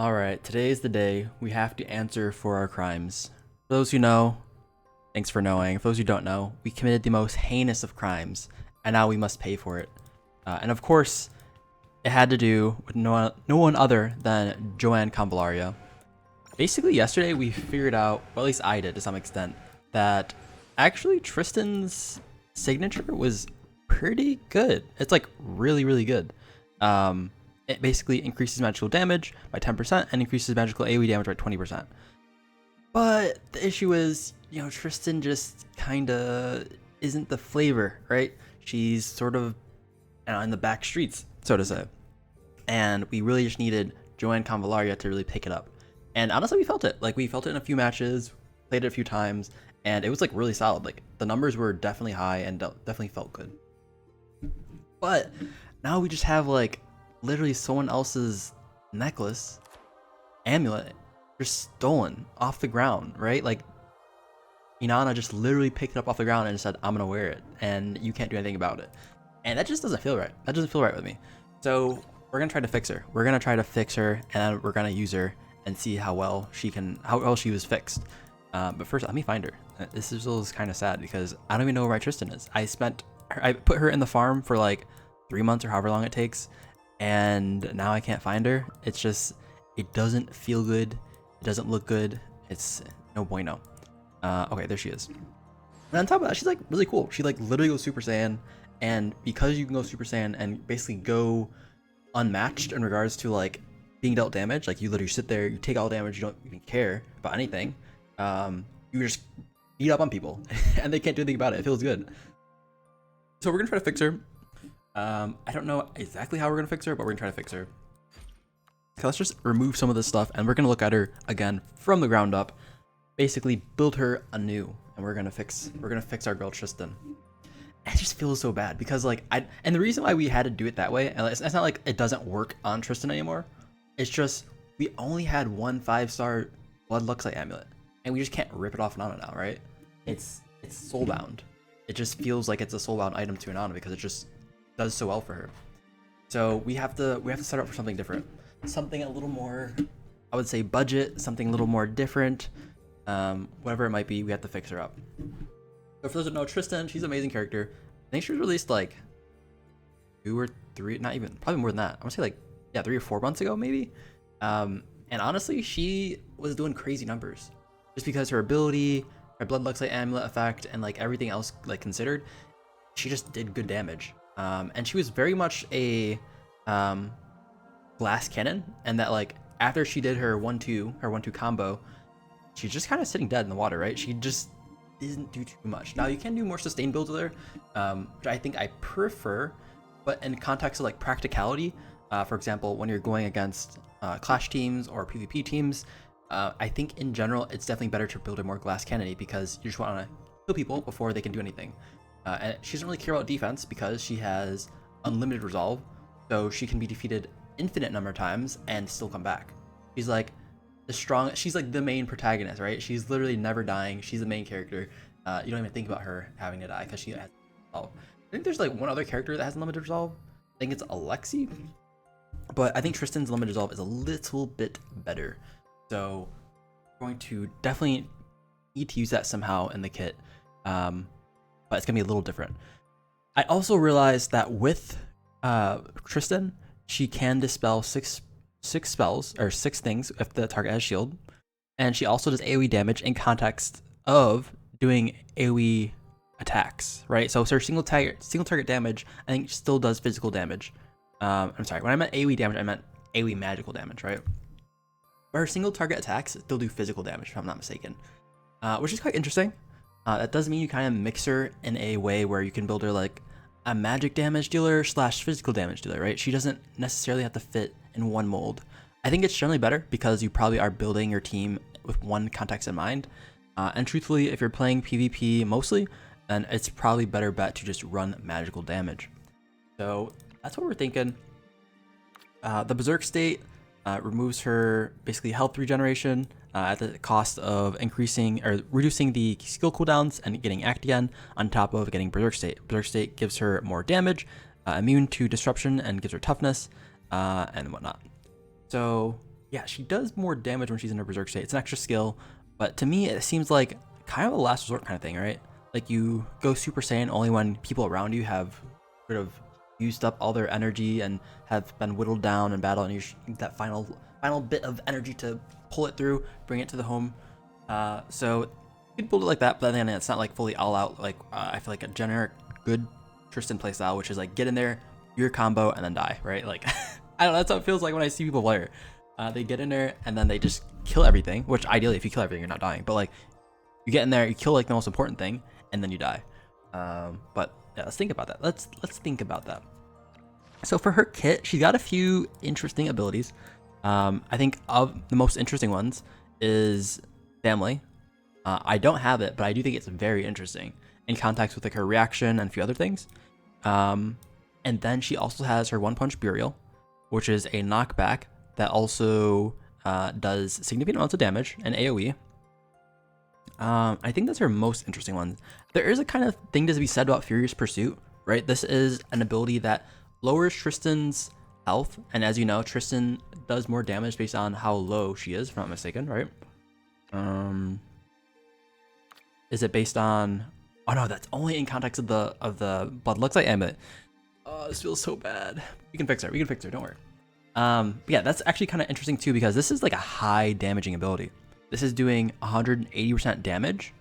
Alright, today is the day we have to answer for our crimes. For those who know, thanks for knowing. For those who don't know, we committed the most heinous of crimes, and now we must pay for it. And of course, it had to do with no one other than Joanne Convallaria. Basically, yesterday we figured out, well, at least I did to some extent, that actually Tristan's signature was pretty good. It's like really, really good. It basically increases magical damage by 10% and increases magical AoE damage by 20%. But the issue is, Tristan just kinda isn't the flavor, right? She's sort of in the back streets, so to say. And we really just needed Joanne Convallaria to really pick it up. And honestly, we felt it. Like, we felt it in a few matches, played it a few times, and it was like really solid. Like, the numbers were definitely high and definitely felt good. But now we just have like literally someone else's necklace, amulet, just stolen off the ground, right? Like, Inanna just literally picked it up off the ground and said, I'm gonna wear it, and you can't do anything about it. And that just doesn't feel right. That doesn't feel right with me. So we're gonna try to fix her. We're gonna try to fix her, and then we're gonna use her and see how well she was fixed. But first, let me find her. This is kind of sad because I don't even know where my Tristan is. I put her in the farm for like 3 months or however long it takes, and now I can't find her. It's just, it doesn't feel good. It doesn't look good. It's no bueno. Okay, there she is. And on top of that, she's like really cool. She like literally goes Super Saiyan, and because you can go Super Saiyan and basically go unmatched in regards to like being dealt damage, like you literally sit there, you take all damage, you don't even care about anything. You just beat up on people and they can't do anything about it. It feels good. So we're gonna try to fix her. I don't know exactly how we're gonna fix her, but we're gonna try to fix her. Okay, let's just remove some of this stuff and we're gonna look at her again from the ground up. Basically build her anew, and we're gonna fix our girl Tristan. It just feels so bad because like and the reason why we had to do it that way, and it's not like it doesn't work on Tristan anymore. It's just we only had one 5-star Blood Luxite amulet, and we just can't rip it off Nana now, right? It's soulbound. It just feels like it's a soulbound item to Nana because it just does so well for her. So we have to set up for something different, something a little more, I would say, budget, something a little more different. Whatever it might be, we have to fix her up. So for those who know Tristan, she's an amazing character. I think she was released like 2 or 3, not even, probably more than that. I want to say like, yeah, 3 or 4 months ago, maybe. And honestly, she was doing crazy numbers just because her ability, her Blood Luxite amulet effect, and like everything else like considered, she just did good damage. And she was very much a glass cannon, and that like after she did her 1-2 combo, she's just kind of sitting dead in the water, right? She just didn't do too much. Now you can do more sustained builds with her, which I think I prefer, but in context of like practicality, for example, when you're going against clash teams or PvP teams, I think in general it's definitely better to build a more glass cannony because you just want to kill people before they can do anything. And she doesn't really care about defense because she has unlimited resolve, so she can be defeated infinite number of times and still come back. She's like she's like the main protagonist, right? She's literally never dying. She's the main character. You don't even think about her having to die because she has resolve. I think there's like one other character that has unlimited resolve. I think it's Alexi, but I think Tristan's limited resolve is a little bit better. So we're going to definitely need to use that somehow in the kit, but it's gonna be a little different. I also realized that with Tristan, she can dispel six spells or 6 things if the target has shield, and she also does AoE damage in context of doing AoE attacks, right? So her single target damage, I think, still does physical damage. I'm sorry, when I meant AoE damage, I meant AoE magical damage, right? But her single target attacks still do physical damage, if I'm not mistaken, which is quite interesting. That does mean you kind of mix her in a way where you can build her like a magic damage dealer / physical damage dealer, right? She doesn't necessarily have to fit in one mold. I think it's generally better because you probably are building your team with one context in mind. And truthfully, if you're playing PvP mostly, then it's probably better bet to just run magical damage. So that's what we're thinking. The Berserk State removes her basically health regeneration at the cost of increasing or reducing the skill cooldowns and getting act again, on top of getting Berserk State. Berserk State gives her more damage, immune to disruption, and gives her toughness and whatnot. So yeah, she does more damage when she's in a berserk state. It's an extra skill, but to me, it seems like kind of a last resort kind of thing, right? Like you go Super Saiyan only when people around you have sort of used up all their energy and have been whittled down in battle, and you need that final bit of energy to pull it through, bring it to the home. So you can build it like that, but then it's not like fully all out. Like I feel like a generic good Tristan playstyle, which is like get in there, your combo, and then die, right? Like I don't know, that's how it feels like when I see people play her. They get in there and then they just kill everything, which ideally if you kill everything you're not dying, but like you get in there, you kill like the most important thing, and then you die. But yeah, let's think about that. Let's think about that. So for her kit, she's got a few interesting abilities. I think of the most interesting ones is family. I don't have it, but I do think it's very interesting in context with like her reaction and a few other things. And then she also has her One Punch Burial, which is a knockback that also does significant amounts of damage and AoE. I think that's her most interesting one. There is a kind of thing to be said about Furious Pursuit, right? This is an ability that lowers Tristan's health, and as you know, Tristan does more damage based on how low she is, if I'm not mistaken, right? Is it based on? Oh no, that's only in context of the blood. Looks like Amulet. Oh, this feels so bad. We can fix her. Don't worry. Yeah, that's actually kind of interesting too, because this is like a high damaging ability. This is doing 180% damage,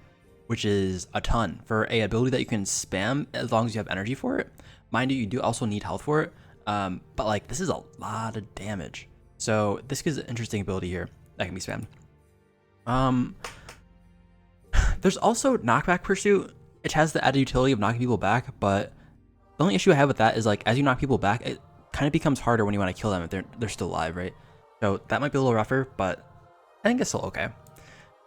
which is a ton for a ability that you can spam as long as you have energy for it. Mind you, you do also need health for it. But like this is a lot of damage. So this is an interesting ability here that can be spammed. There's also Knockback Pursuit. It has the added utility of knocking people back, but the only issue I have with that is like as you knock people back, it kind of becomes harder when you want to kill them if they're still alive, right? So that might be a little rougher, but I think it's still okay.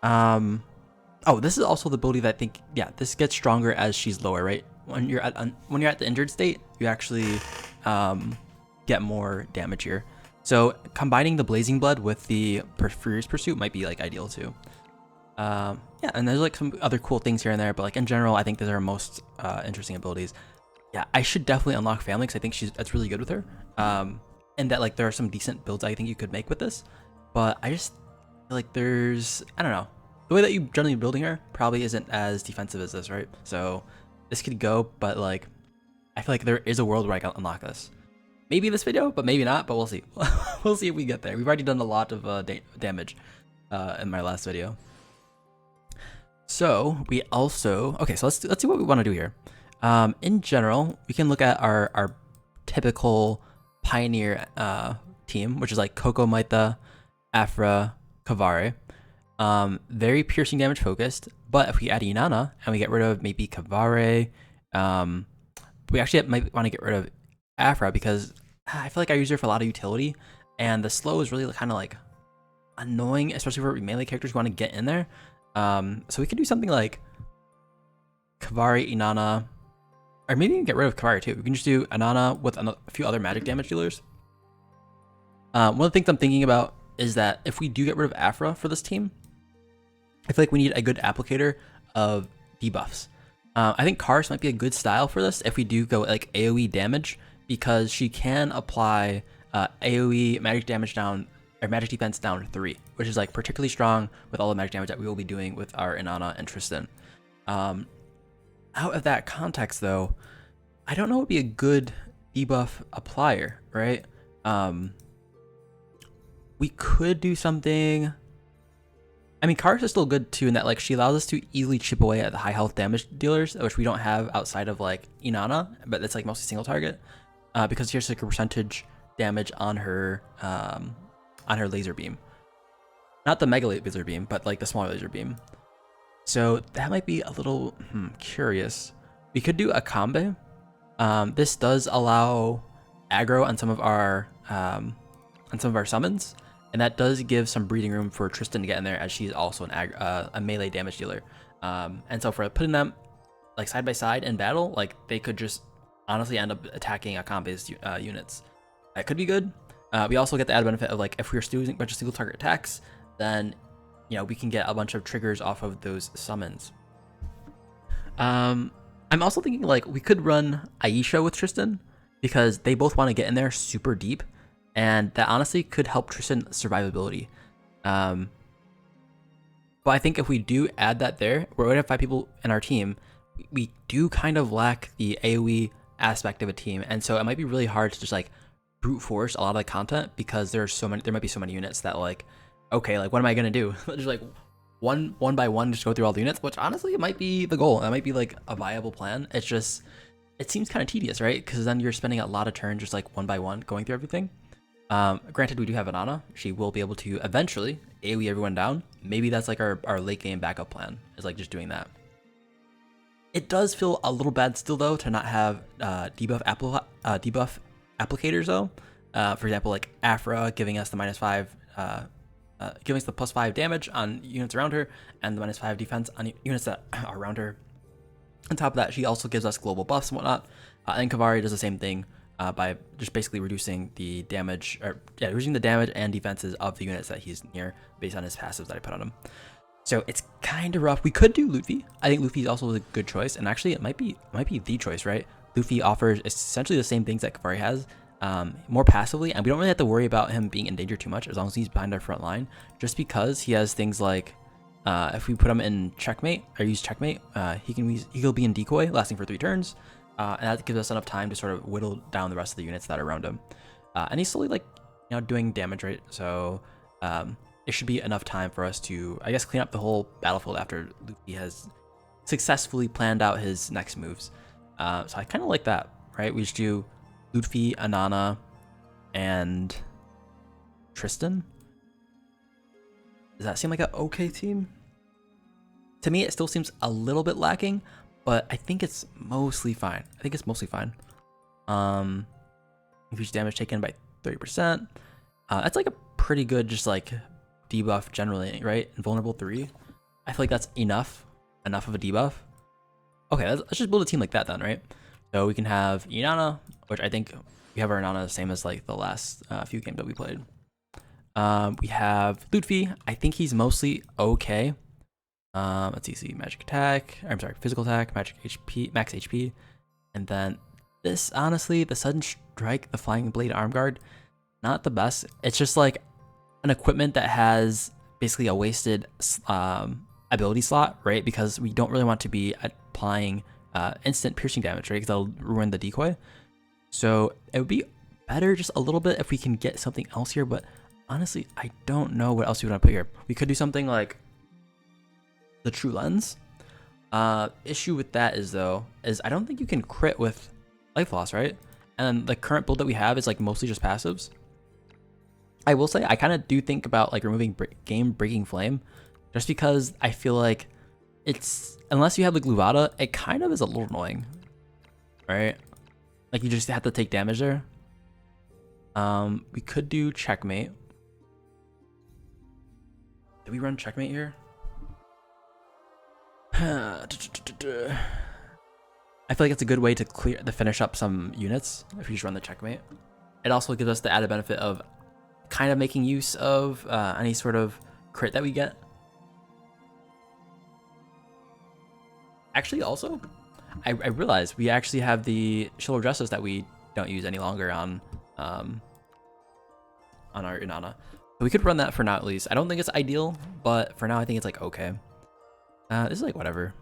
Oh, this is also the ability that I think, yeah, this gets stronger as she's lower, right? When you're at the injured state, you actually get more damage here. So combining the Blazing Blood with the Furious Pursuit might be like ideal too. Yeah, and there's like some other cool things here and there, but like in general, I think these are our most interesting abilities. Yeah, I should definitely unlock Family because I think that's really good with her. And that like there are some decent builds I think you could make with this, but I just feel like I don't know, the way that you generally building her probably isn't as defensive as this, right? So this could go, but like I feel like there is a world where I can unlock this. Maybe this video, but maybe not, but we'll see. We'll see if we get there. We've already done a lot of damage in my last video. So we also, okay, so let's see what we want to do here. In general, we can look at our typical Pioneer team, which is like Coco Maita, Afra, Convallaria. Very piercing damage focused, but if we add Inanna and we get rid of maybe Convallaria, we actually might want to get rid of Afra because I feel like I use her for a lot of utility, and the slow is really kind of like annoying, especially for melee characters who want to get in there. So we could do something like Convallaria, Inanna, or maybe we can get rid of Convallaria too. We can just do Inanna with a few other magic damage dealers. One of the things I'm thinking about is that if we do get rid of Afra for this team, I feel like we need a good applicator of debuffs. I think Kars might be a good style for this if we do go like AoE damage, because she can apply AoE magic damage down, or magic defense down 3, which is like particularly strong with all the magic damage that we will be doing with our Inanna and Tristan. Out of that context though, I don't know what would be a good debuff applier, right? We could do something. I mean, Kars is still good too in that like she allows us to easily chip away at the high health damage dealers, which we don't have outside of like Inanna, but it's like mostly single target, because here's like a percentage damage on her laser beam, not the mega laser beam, but like the smaller laser beam. So that might be a little curious. We could do a combo. This does allow aggro on some of our summons, and that does give some breathing room for Tristan to get in there, as she's also a melee damage dealer. And so for putting them like side by side in battle, like they could just honestly end up attacking a comp-based units. That could be good. We also get the added benefit of like if we're doing a bunch of single target attacks, then we can get a bunch of triggers off of those summons. I'm also thinking like we could run Aisha with Tristan, because they both want to get in there super deep. and that honestly could help Tristan survivability. But I think if we do add that there, we're going to have 5 people in our team. We do kind of lack the AoE aspect of a team, and so it might be really hard to just like brute force a lot of the content because there might be so many units that like, okay, like what am I gonna do? Just like one by one, just go through all the units, which honestly it might be the goal. That might be like a viable plan. It's just, it seems kind of tedious, right? Because then you're spending a lot of turns just like one by one going through everything. Granted, we do have Anana. She will be able to eventually AoE everyone down. Maybe that's like our late game backup plan, is like just doing that. It does feel a little bad still though to not have debuff applicators though. For example, like Afra giving us the -5, giving us the +5 damage on units around her, and the -5 defense on units that are around her. On top of that, she also gives us global buffs and whatnot. And Convallaria does the same thing by just basically reducing the damage, reducing the damage and defenses of the units that he's near based on his passives that I put on him. So it's kind of rough. We could do Luffy. I think Luffy is also a good choice, and actually it might be the choice, right? Luffy offers essentially the same things that Convallaria has, more passively, and we don't really have to worry about him being in danger too much as long as he's behind our front line, just because he has things like if we put him in checkmate or use checkmate, he'll be in decoy lasting for 3 turns, and that gives us enough time to sort of whittle down the rest of the units that are around him, and he's slowly like doing damage, right? So it should be enough time for us to, I guess, clean up the whole battlefield after Luffy has successfully planned out his next moves. So I kind of like that, right? We just do Luffy, Anana, and Tristan. Does that seem like an okay team? To me, it still seems a little bit lacking, but I think it's mostly fine. Increased damage taken by 30%. That's like a pretty good, just like debuff generally, right? Invulnerable 3. I feel like that's enough of a debuff. Okay, let's just build a team like that then, right? So we can have Inanna, which I think we have our Inanna the same as like the last few games that we played. We have Luffy. I think he's mostly okay. Let's see, magic attack. I'm sorry, physical attack, magic HP, max HP, and then this, honestly, the sudden strike, the flying blade arm guard, not the best. It's just like an equipment that has basically a wasted ability slot, right? Because we don't really want to be applying instant piercing damage, right? Because that'll ruin the decoy. So it would be better just a little bit if we can get something else here, but honestly, I don't know what else we want to put here. We could do something like the True Lens. Issue with that is I don't think you can crit with life loss, right? And the current build that we have is like mostly just passives. I will say I kind of do think about like removing game breaking flame, just because I feel like it's, unless you have like Luvada, it kind of is a little annoying, right? Like you just have to take damage there. We could do checkmate. Did we run checkmate here? I feel like it's a good way to finish up some units if you just run the checkmate. It also gives us the added benefit of kind of making use of any sort of crit that we get. Actually, also, I realized we actually have the Shield of Justice that we don't use any longer on our Inanna. So we could run that for now at least. I don't think it's ideal, but for now I think it's like okay. This is like whatever.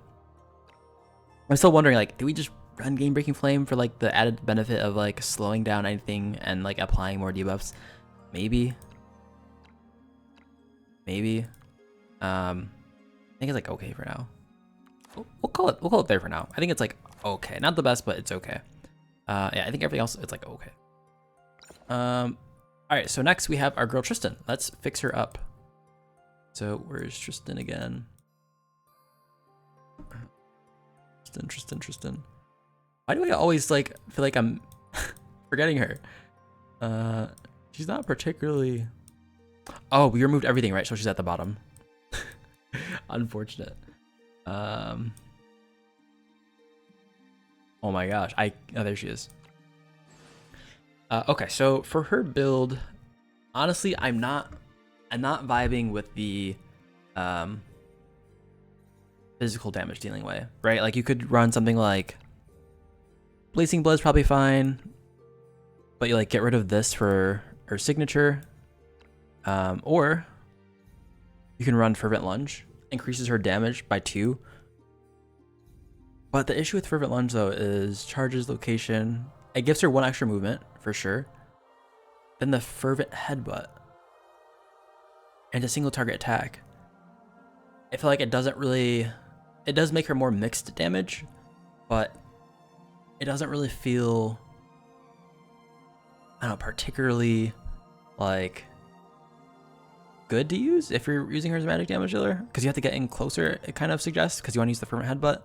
I'm still wondering, like, do we just run Game Breaking Flame for like the added benefit of like slowing down anything and like applying more debuffs? Maybe. I think it's like okay for now. We'll call it there for now. I think it's like okay, not the best, but it's okay. Yeah, I think everything else it's like okay. All right, so next we have our girl Tristan. Let's fix her up. So where's Tristan again? Tristan. Why do I always like feel like I'm forgetting her? She's not particularly. Oh, we removed everything, right? So she's at the bottom. Unfortunate. Oh my gosh. Oh, there she is. Okay, so for her build, honestly, I'm not vibing with the physical damage dealing way, right? Like you could run something like Blazing Blood's probably fine, but you like get rid of this for her signature, or you can run Fervent Lunge, increases her damage by 2. But the issue with Fervent Lunge though is charges location. It gives her 1 extra movement for sure. Then the Fervent Headbutt and a single target attack. I feel like it doesn't really, it does make her more mixed damage, but it doesn't really feel, I don't know, particularly like good to use if you're using her as a magic damage dealer, because you have to get in closer, it kind of suggests, because you want to use the Fervent Headbutt.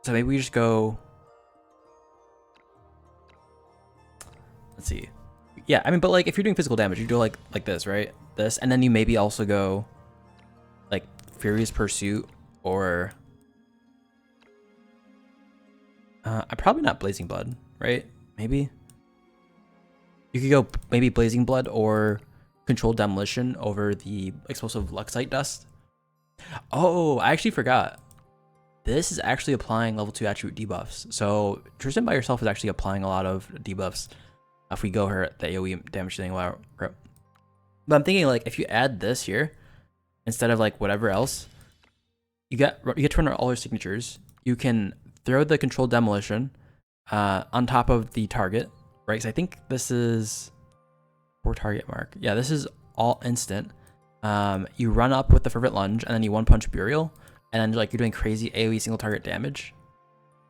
So maybe we just go, let's see. Yeah, I mean, but like if you're doing physical damage, you do like this, right? This, and then you maybe also go like Furious Pursuit, or probably not Blazing Blood, right? Maybe you could go maybe Blazing Blood or Controlled Demolition over the Explosive Luxite Dust. Oh, I actually forgot. This is actually applying level 2 attribute debuffs. So Tristan by herself is actually applying a lot of debuffs if we go her at the AoE damage dealing route. But I'm thinking like if you add this here instead of like whatever else, you get to run all her signatures. You can throw the Controlled Demolition on top of the target, right? Because I think this is 4 target mark. Yeah, this is all instant. You run up with the Fervent Lunge and then you 1-punch Burial, and then like you're doing crazy AoE single target damage.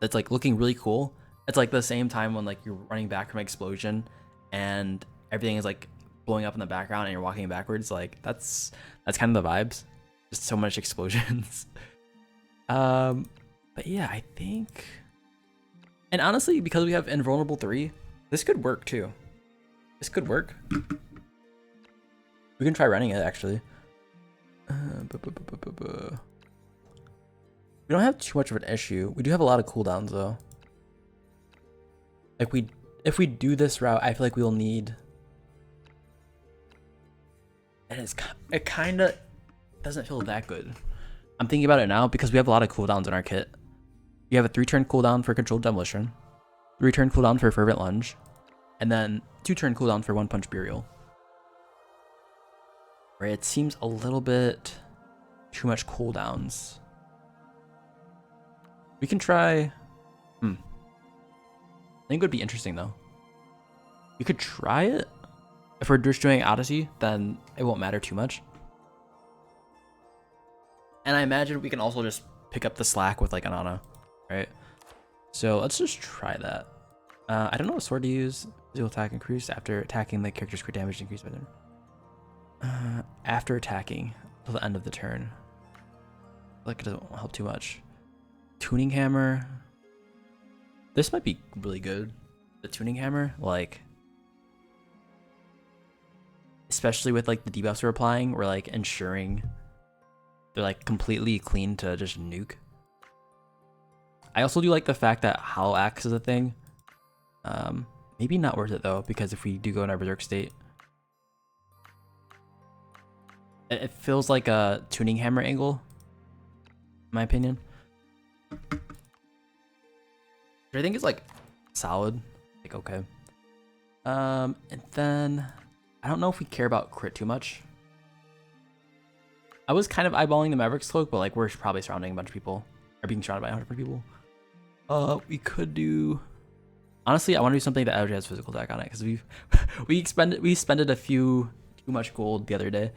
That's like looking really cool. It's like the same time when like you're running back from an explosion and everything is like blowing up in the background and you're walking backwards. Like that's kind of the vibes. Just so much explosions. But yeah, I think, and honestly, because we have Invulnerable 3, this could work too. This could work. We can try running it actually. We don't have too much of an issue. We do have a lot of cooldowns though. Like if we do this route, I feel like we'll need, and it kind of doesn't feel that good. I'm thinking about it now because we have a lot of cooldowns in our kit. You have a 3-turn cooldown for Controlled Demolition, 3-turn cooldown for Fervent Lunge, and then 2-turn cooldown for 1-punch Burial. Right, it seems a little bit too much cooldowns. We can try, I think it would be interesting though. You could try it. If we're just doing Odyssey, then it won't matter too much. And I imagine we can also just pick up the slack with like Anana, right? So let's just try that. I don't know what sword to use. Physical attack increase after attacking, the character's crit damage increased by them. After attacking till the end of the turn. Like it doesn't help too much. Tuning Hammer. This might be really good. The Tuning Hammer, like, especially with like the debuffs we're applying, we're like ensuring they're like completely clean to just nuke. I also do like the fact that Hollow Axe is a thing. Maybe not worth it though, because if we do go in our Berserk state, it feels like a Tuning Hammer angle, in my opinion. Which I think is like solid, like okay. And then I don't know if we care about crit too much. I was kind of eyeballing the Maverick's Cloak, but like we're probably surrounding a bunch of people, or being surrounded by 100 people. We could do, honestly, I want to do something that actually has physical attack on it, because we spended a few too much gold the other day.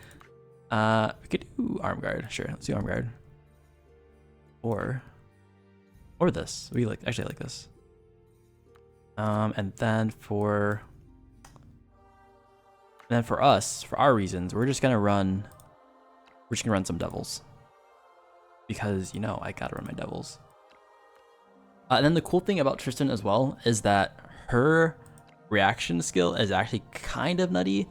We could do Arm Guard, sure. Let's do Arm Guard, or this. We like actually like this. And then for us, for our reasons, we're just gonna run some devils, because you know I gotta run my devils. And then the cool thing about Tristan as well is that her reaction skill is actually kind of nutty,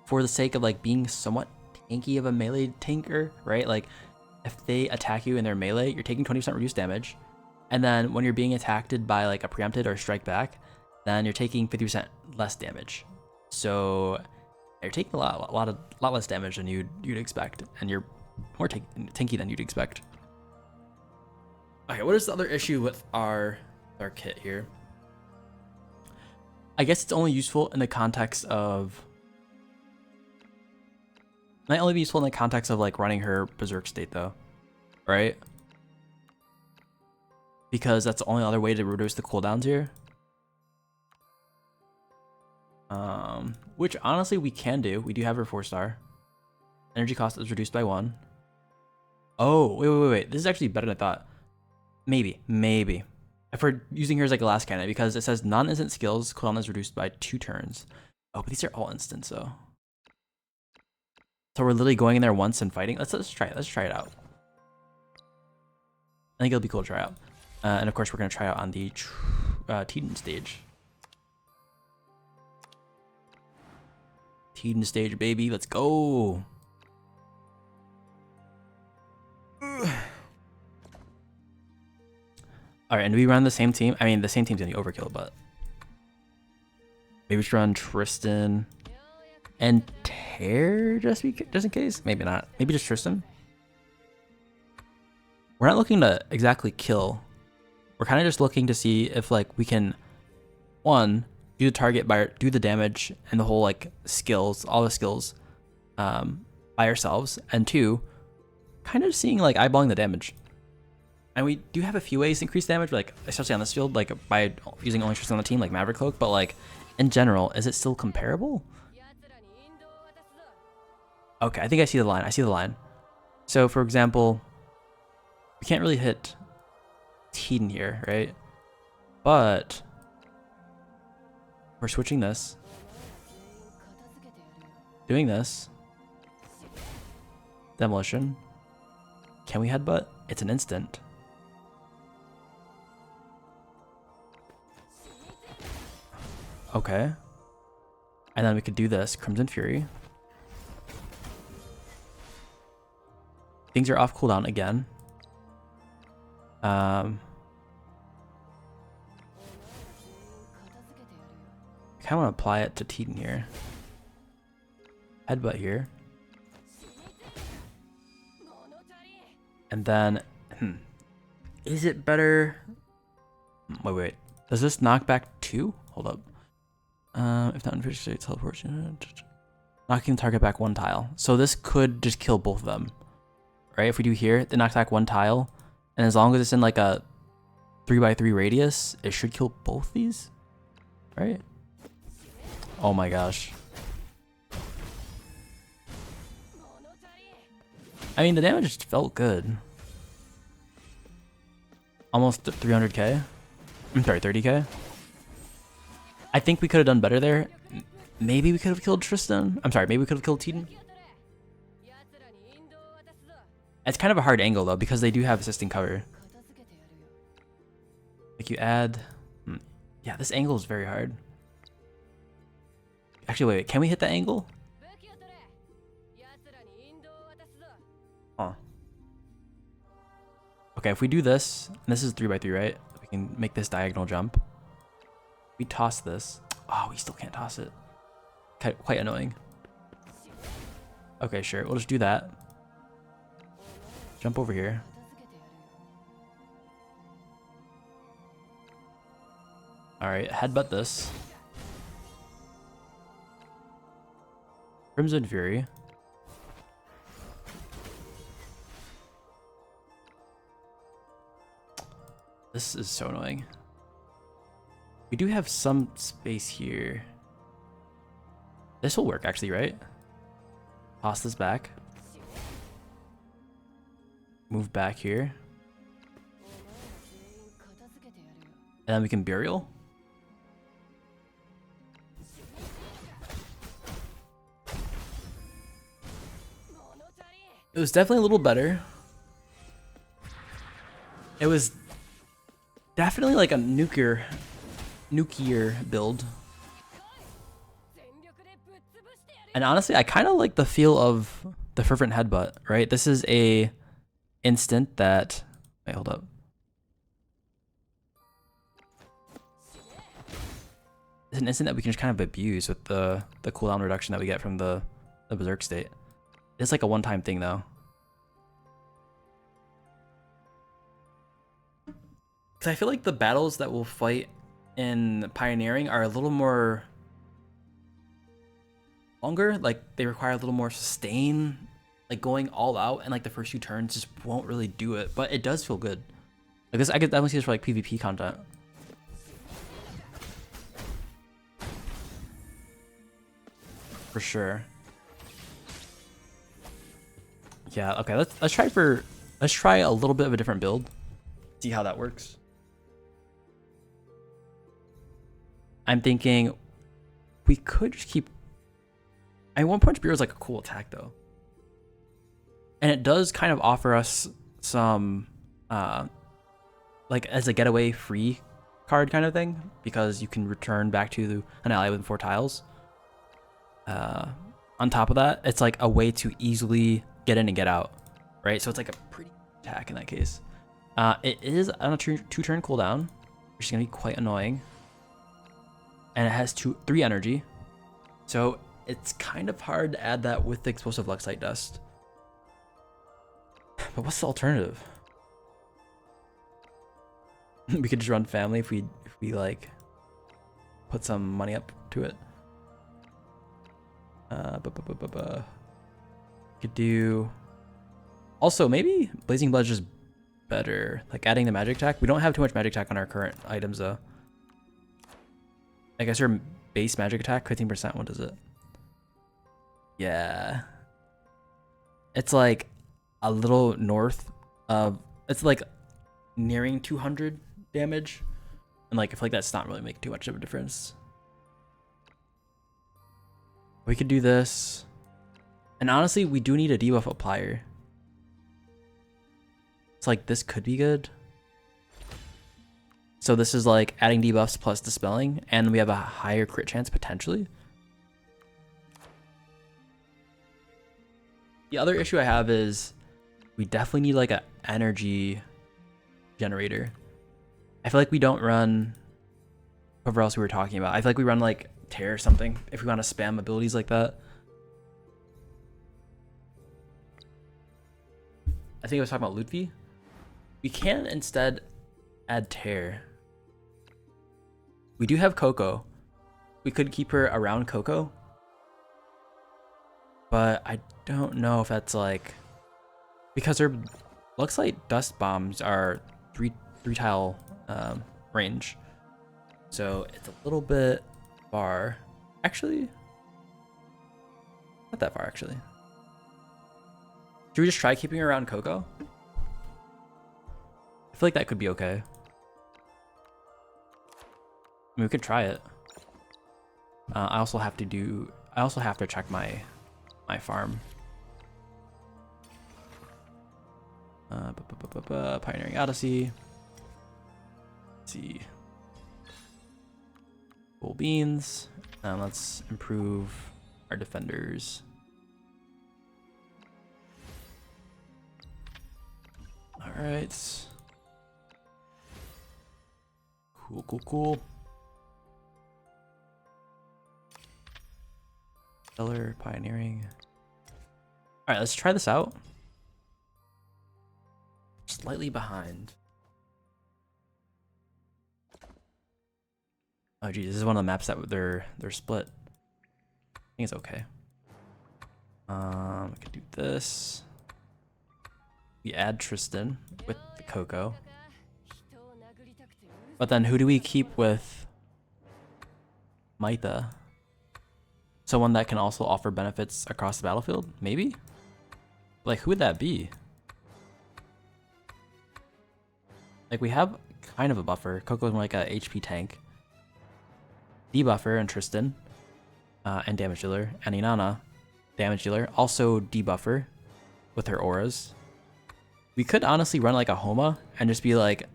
for the sake of like being somewhat tanky of a melee tanker, right? Like if they attack you in their melee, you're taking 20% reduced damage, and then when you're being attacked by like a preempted or strike back, then you're taking 50% less damage. So you're taking a lot less damage than you'd expect, and you're more tanky than you'd expect. Okay, what is the other issue with our kit here? I guess it's only useful in the context of... Might only be useful in the context of like running her berserk state though, right? Because that's the only other way to reduce the cooldowns here. Which honestly we can do. We do have her 4-star. Energy cost is reduced by 1. Oh, wait. This is actually better than I thought. Maybe. If we're using her as like a last candidate, because it says non-instant skills cooldown is reduced by 2 turns. Oh, but these are all instant, so. So we're literally going in there once and fighting. Let's try it. Let's try it out. I think it'll be cool to try out. And of course, we're gonna try out on the Titan stage. Titan stage, baby. Let's go. Alright, and do we run the same team? I mean, the same team's gonna be overkill, but... Maybe we should run Tristan and Tear just in case? Maybe not. Maybe just Tristan? We're not looking to exactly kill. We're kind of just looking to see if, like, we can... 1, do the target by... do the damage and the whole, like, skills, all the skills, by ourselves. And 2, kind of seeing, like, eyeballing the damage. And we do have a few ways to increase damage, like especially on this field, like by using only Tristan on the team, like Maverick Cloak. But like in general, is it still comparable? Okay, I think I see the line. So for example, we can't really hit Titan here, right? But we're switching this, doing this, demolition. Can we headbutt? It's an instant. Okay. And then we could do this, Crimson Fury. Things are off cooldown again. I kind of want to apply it to Titan here. Headbutt here. And then, is it better? Wait. Does this knock back 2? Hold up. If not in future state, teleport. Knocking the target back 1 tile. So this could just kill both of them. Right? If we do here, it knocks back 1 tile. And as long as it's in like a 3x3 radius, it should kill both these. Right? Oh my gosh. I mean, the damage just felt good. Almost 300k. I'm sorry, 30k. I think we could have done better there. Maybe we could have killed Tristan. I'm sorry, maybe we could have killed Titan. It's kind of a hard angle though, because they do have assisting cover. Like you add... Yeah, this angle is very hard. Actually, wait, can we hit the angle? Huh. Okay, if we do this, and this is 3x3, right? We can make this diagonal jump. We toss this. Oh, we still can't toss it. Quite annoying. Okay, sure. We'll just do that. Jump over here. Alright, headbutt this. Crimson Fury. This is so annoying. We do have some space here. This will work actually, right? Toss this back. Move back here. And then we can burial. It was definitely a little better. It was definitely like a nuclear build. And honestly, I kind of like the feel of the Fervent Headbutt, right? This is a instant that... Wait, hold up. It's an instant that we can just kind of abuse with the cooldown reduction that we get from the Berserk state. It's like a one-time thing, though. Because I feel like the battles that we'll fight in Pioneering are a little more longer. Like they require a little more sustain. Like going all out and like the first few turns just won't really do it, but it does feel good. Like this, I could definitely see this for like PvP content. For sure. Yeah, okay, let's try a little bit of a different build. See how that works. I'm thinking we could just keep. I mean, One Punch Beer is like a cool attack though. And it does kind of offer us some like as a getaway free card kind of thing, because you can return back to an ally within 4 tiles. On top of that, it's like a way to easily get in and get out, right? So it's like a pretty attack in that case. It is on a 2-turn cooldown, which is gonna be quite annoying. And it has 3 energy, so it's kind of hard to add that with the explosive Luxite dust. But what's the alternative? We could just run family if we like put some money up to it. Could do also maybe Blazing Blood is just better. Like adding the magic attack. We don't have too much magic attack on our current items though. I guess your base magic attack 15%. What is it? Yeah, it's like a little north of. It's like nearing 200 damage, and like I feel like that's not really making too much of a difference. We could do this. And honestly, we do need a debuff applier. It's like this could be good. So this is like adding debuffs plus dispelling, and we have a higher crit chance potentially. The other issue I have is we definitely need like an energy generator. I feel like we don't run whoever else we were talking about. I feel like we run like Tear or something if we want to spam abilities like that. I think I was talking about Ludwig. We can instead add Tear. We do have Coco. We could keep her around Coco. But I don't know if that's like, because her Luxite dust bombs are three tile range. So it's a little bit far. Actually, not that far actually. Should we just try keeping her around Coco? I feel like that could be okay. I mean, we could try it. I also have to check my farm. Pioneering Odyssey. Let's see. Cool beans. Let's improve our defenders. All right. Cool. Stellar, Pioneering. All right, let's try this out. Slightly behind. Oh geez, this is one of the maps that they're split. I think it's okay. We could do this. We add Tristan with the Coco. But then who do we keep with Maita? Someone that can also offer benefits across the battlefield? Maybe? Like, who would that be? Like, we have kind of a buffer. Coco's more like a HP tank. Debuffer and Tristan. And damage dealer. And Inanna, damage dealer. Also debuffer with her auras. We could honestly run like a Homa and just be like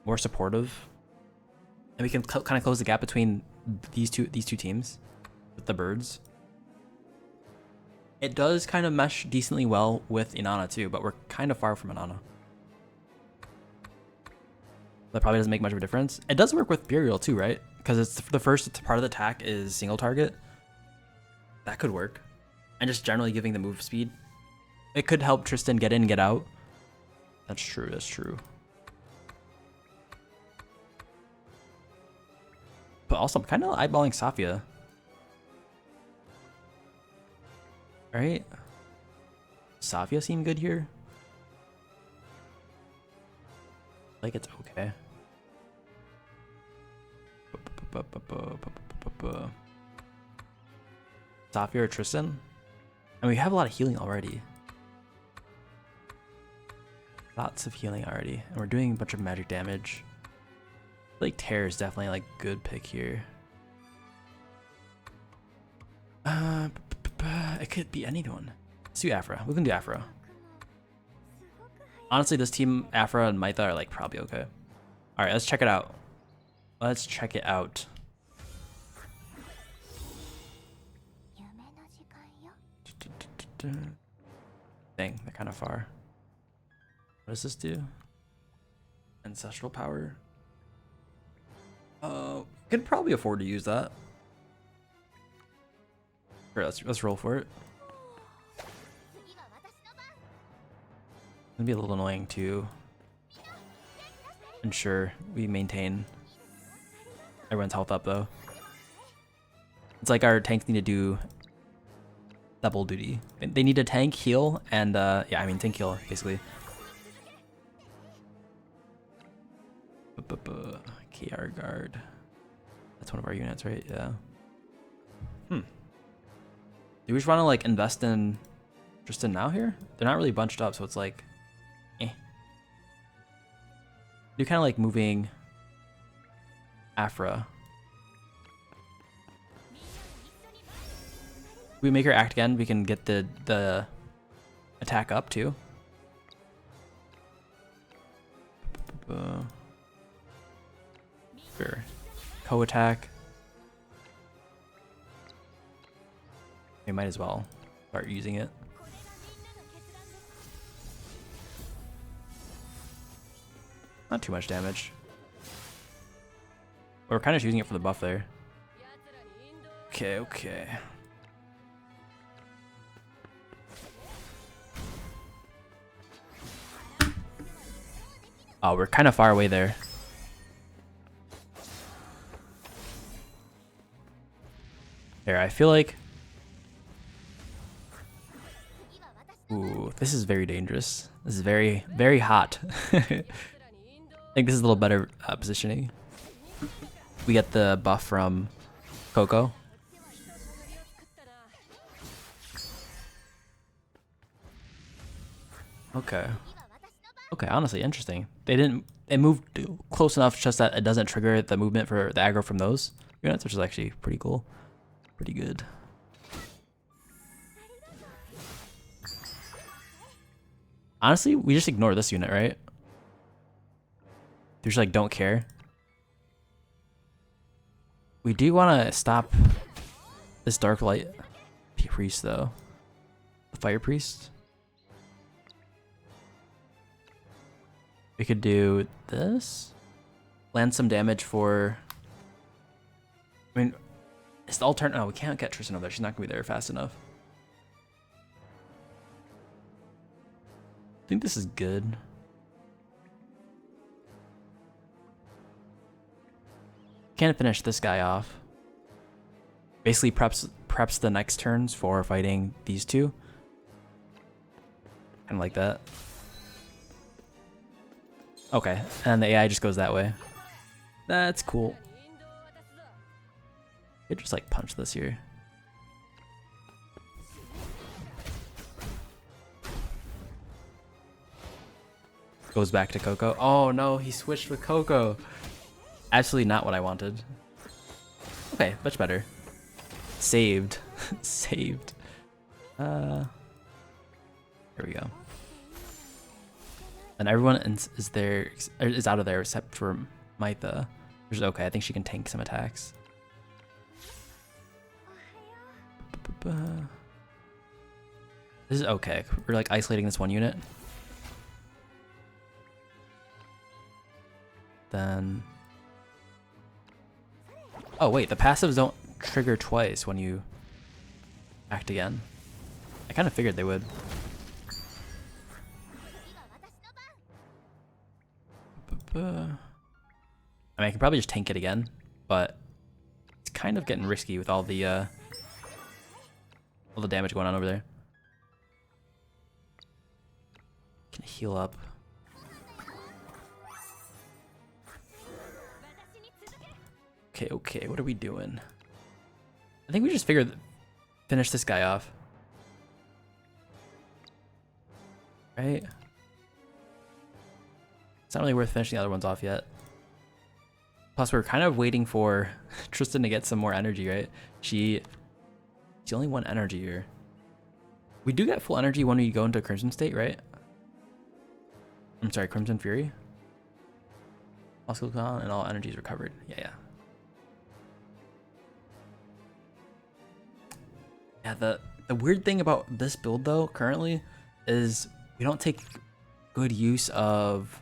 more supportive. And we can kind of close the gap between these two teams with the birds. It does kind of mesh decently well with Inanna too, but we're kind of far from Inanna. That probably doesn't make much of a difference. It does work with Burial too, right? Because it's the first part of the attack is single target. That could work. And just generally giving the move speed. It could help Tristan get in and get out. That's true. But also, I'm kind of eyeballing Safia. Right? Safia seemed good here. Like it's okay. Safia or Tristan? And we have a lot of healing already. Lots of healing already. And we're doing a bunch of magic damage. Like Terror is definitely like good pick here. It could be anyone. Let's do Afra. We can do Afra. Honestly, this team, Afra and Maitha, are like probably okay. Alright, let's check it out. Let's check it out. Dang, they're kind of far. What does this do? Ancestral power. Could probably afford to use that. Sure, let's roll for it. It'd be a little annoying to ensure we maintain everyone's health up though. It's like our tanks need to do double duty. They need to tank, heal, and yeah, I mean tank, heal basically. KR guard. That's one of our units, right? Yeah. Do we just want to like invest in Tristan now here? They're not really bunched up, so it's like, eh. You're kind of like moving Afra. We make her act again, we can get the attack up too. Sure. Co-attack. We might as well start using it. Not too much damage. We're kind of using it for the buff there. Okay, okay. Oh, we're kind of far away there. There, I feel like... Ooh, this is very dangerous. This is very, very hot. I think this is a little better positioning. We get the buff from Coco. Okay. Okay, honestly, interesting. They moved close enough just that it doesn't trigger the movement for the aggro from those units, which is actually pretty cool. Pretty good. Honestly, we just ignore this unit, right? They just like don't care. We do want to stop this Dark Light Priest though. The Fire Priest. We could do this. Land some damage for... I mean, it's the alternate... Oh, we can't get Tristan over there. She's not going to be there fast enough. I think this is good. Can't finish this guy off. Basically preps the next turns for fighting these two. Kind of like that. Okay, and the AI just goes that way. That's cool. It just like punch this here. Goes back to Coco. Oh no, he switched with Coco. Absolutely not what I wanted. Okay, much better. Saved. Saved. Here we go. And everyone is there, is out of there except for Maitha, which is okay. I think she can tank some attacks. This is okay. We're like isolating this one unit. Then... Oh wait, the passives don't trigger twice when you act again. I kind of figured they would. I mean, I can probably just tank it again, but kind of getting risky with all the damage going on over there. Can heal up. Okay, okay, what are we doing? I think we just finish this guy off. Right? It's not really worth finishing the other ones off yet. Plus, we're kind of waiting for Tristan to get some more energy, right? She's only 1 energy here. We do get full energy when we go into Crimson State, right? I'm sorry, Crimson Fury. Muscle Con and all energies recovered. Yeah, yeah. Yeah, the weird thing about this build though, currently, is we don't take good use of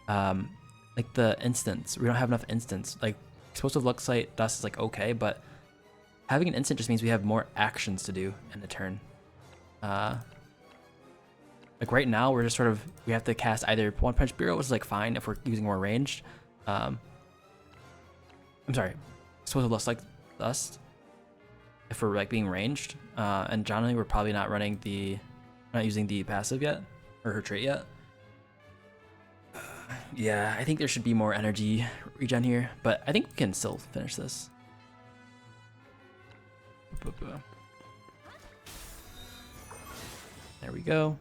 like the instants. We don't have enough instants. Like Explosive Luxite Dust is like okay, but having an instant just means we have more actions to do in the turn. Like right now we're just sort of, we have to cast either One Punch Bureau, which is like fine if we're using more ranged. I'm sorry, Explosive Luxite Dust if we're like being ranged. And generally we're probably not using the passive yet, or her trait yet. Yeah, I think there should be more energy regen here, but I think we can still finish this. There we go.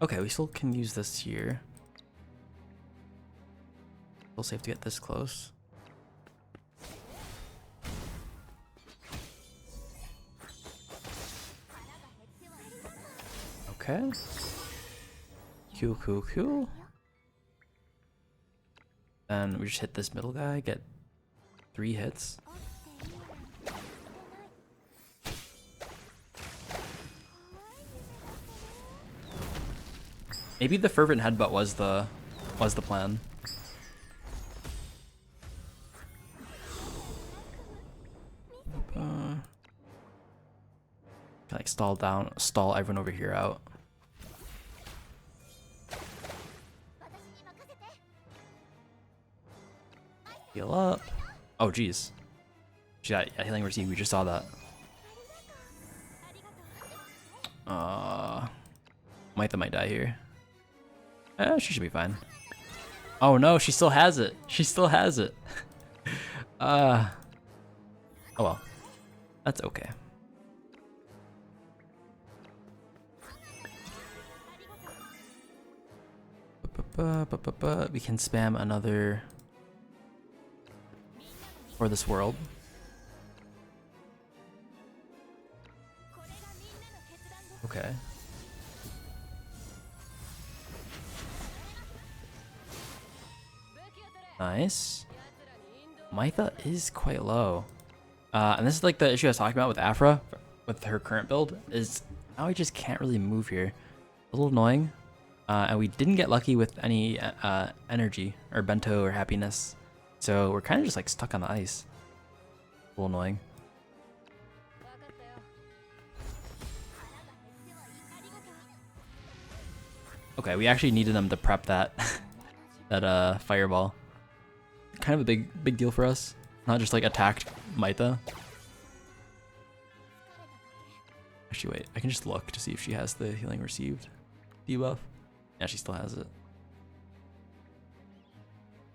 Okay, we still can use this here. Still safe to get this close. Okay. Cool, cool, cool. And we just hit this middle guy, get 3 hits. Maybe the Fervent Headbutt was the plan. Can like stall everyone over here out. Heal up. Oh geez. She got healing receipt. We just saw that. Mytha might die here. She should be fine. Oh no, she still has it. She still has it. Oh well. That's okay. We can spam another for this world. Okay. Nice. Mytha is quite low. And this is like the issue I was talking about with Afra, with her current build, is now we just can't really move here. A little annoying. And we didn't get lucky with any energy or bento or happiness. So we're kind of just like stuck on the ice. A little annoying. Okay, we actually needed them to prep that that fireball. Kind of a big deal for us. Not just like attacked Mytha. Actually wait, I can just look to see if she has the healing received debuff. Yeah, she still has it.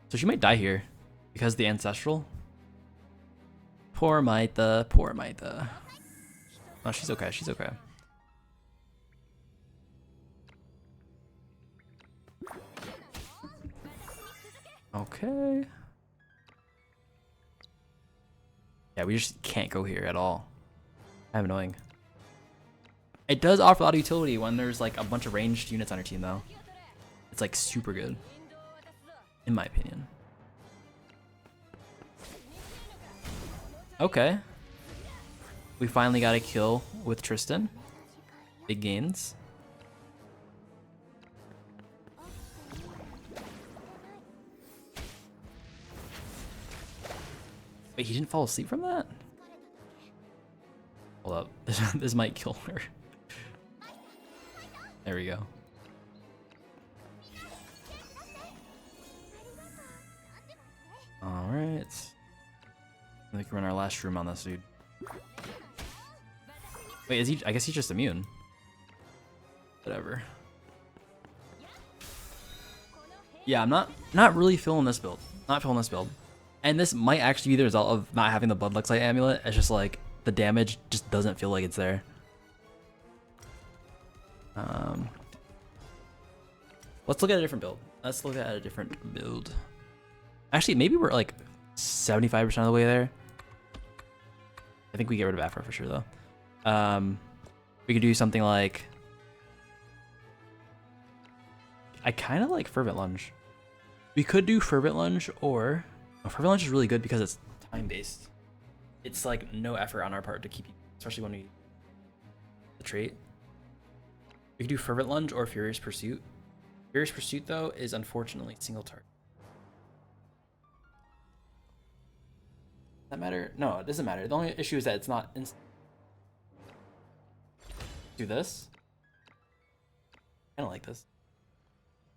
So she might die here because the ancestral. Poor Mytha, poor Mytha. Oh, she's okay, she's okay. Okay. Yeah, we just can't go here at all. I'm annoying. It does offer a lot of utility when there's like a bunch of ranged units on your team though. It's like super good, in my opinion. Okay. We finally got a kill with Tristan. Big gains. Wait, he didn't fall asleep from that? Hold up, this might kill her. There we go. Alright. I think we're in our last room on this dude. Wait, is he? I guess he's just immune. Whatever. Yeah, I'm not really feeling this build. Not feeling this build. And this might actually be the result of not having the Bloodlux Light amulet. It's just like the damage just doesn't feel like it's there. Let's look at a different build. Actually, maybe we're like 75% of the way there. I think we get rid of Afro for sure though. We could do something like, I kind of like Fervent Lunge. We could do Fervent Lunge, or Fervent Lunge is really good because it's time based. It's like no effort on our part to keep you, especially when we the trait. We could do Fervent Lunge or Furious Pursuit. Furious Pursuit though is unfortunately single target. Does that matter? No, it doesn't matter. The only issue is that it's not instant. Do this. I don't like this.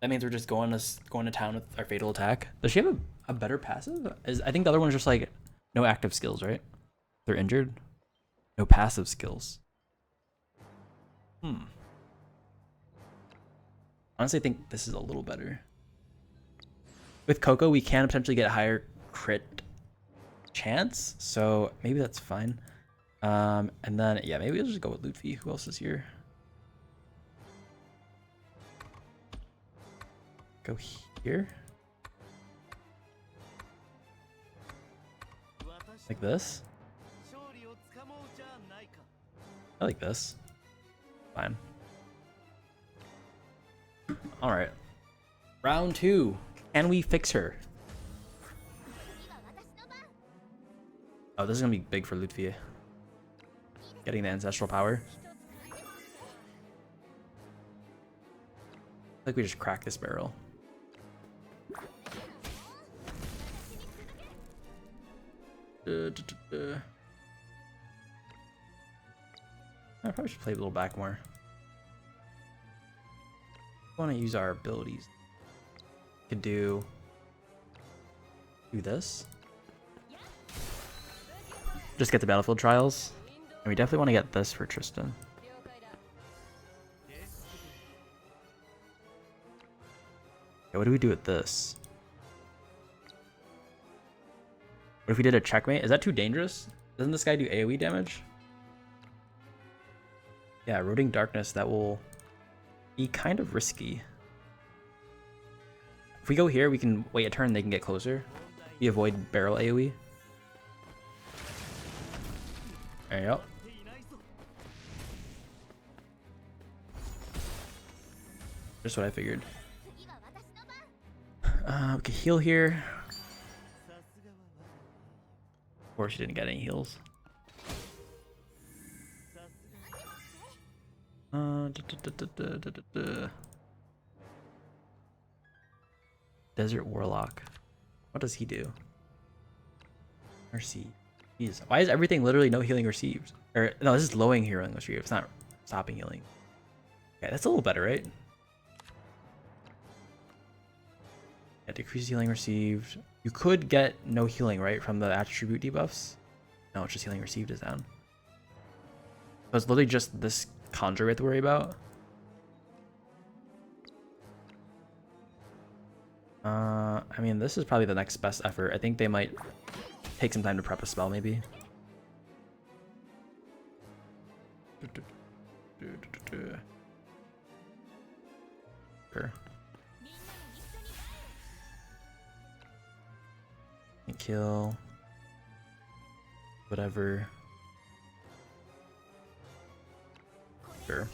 That means we're just going to town with our fatal attack. Does she have a better passive? I think the other one is just like no active skills, right? They're injured. No passive skills. Honestly, I think this is a little better. With Coco, we can potentially get higher crit chance, so maybe that's fine. And then yeah, maybe we'll just go with Luffy. Who else is here? Go here. Like this. I like this. Fine. Alright. Round 2. Can we fix her? Oh, this is gonna be big for Luffy. Getting the ancestral power. I think we just crack this barrel. I probably should play a little back more. I want to use our abilities. Could do this. Just get the battlefield trials. And we definitely want to get this for Tristan. Okay, what do we do with this? What if we did a checkmate? Is that too dangerous? Doesn't this guy do AoE damage? Yeah, Eroding Darkness, that will be kind of risky. If we go here, we can wait a turn, they can get closer. We avoid barrel AoE. There you go. Just what I figured. We can heal here. Of course, she didn't get any heals. Desert Warlock. What does he do? Mercy. Jeez. Why is everything literally no healing received? Or no, this is lowering healing received. It's not stopping healing. Okay, that's a little better, right? Yeah, decrease healing received. You could get no healing, right, from the attribute debuffs? No, it's just healing received is down. So it's literally just this conjure we have to worry about. I mean, this is probably the next best effort. I think they might take some time to prep a spell, maybe. Sure. And kill. Whatever. Sure.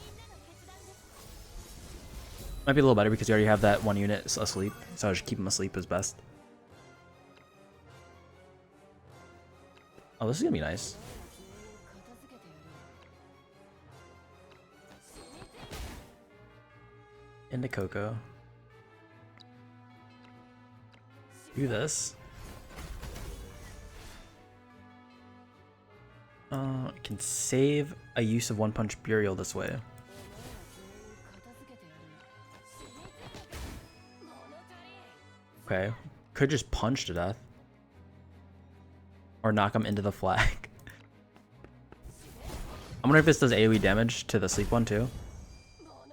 Might be a little better because you already have that one unit asleep, so I'll just keep him asleep as best. Oh, this is gonna be nice. Into Coco. Do this. Can save a use of One Punch Burial this way. Okay, could just punch to death. Or knock him into the flag. I wonder if this does AoE damage to the sleep one too.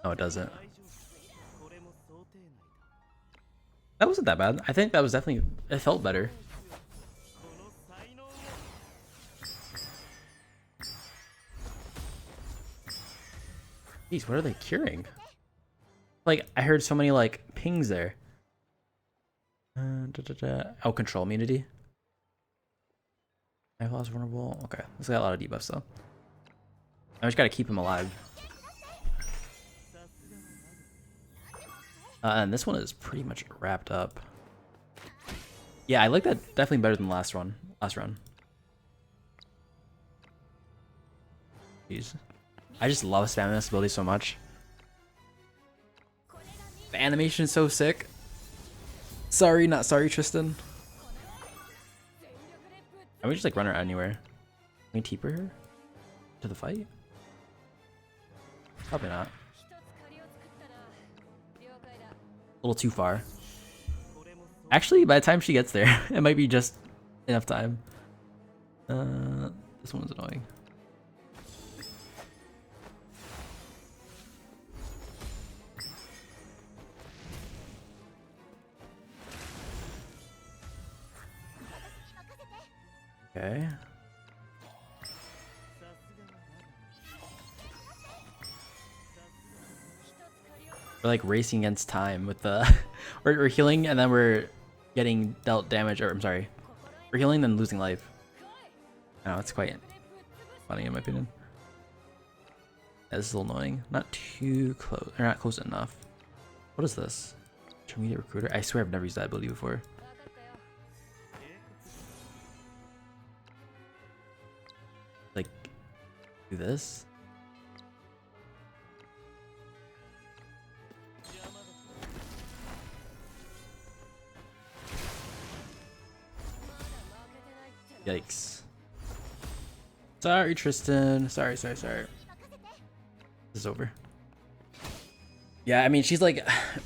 No, it doesn't. That wasn't that bad. I think that was definitely... It felt better. Jeez, what are they curing? Like, I heard so many, like, pings there. Oh, control immunity. I lost vulnerable. Okay, this got a lot of debuffs though. I just gotta keep him alive. And this one is pretty much wrapped up. Yeah, I like that definitely better than the last run. Jeez. I just love spamming this ability so much. The animation is so sick. Sorry, not sorry, Tristan. Can we just like run her anywhere? Can we TP her to the fight? Probably not. A little too far. Actually, by the time she gets there, it might be just enough time. This one's annoying. Okay. We're like racing against time with the we're healing and then we're getting dealt damage, or I'm sorry. We're healing then losing life. Oh, it's quite funny in my opinion. Yeah, this is a little annoying. Not too close, or not close enough. What is this? Intermediate recruiter? I swear I've never used that ability before. Like, do this? Yikes. Sorry, Tristan. Sorry. This is over. Yeah, I mean, she's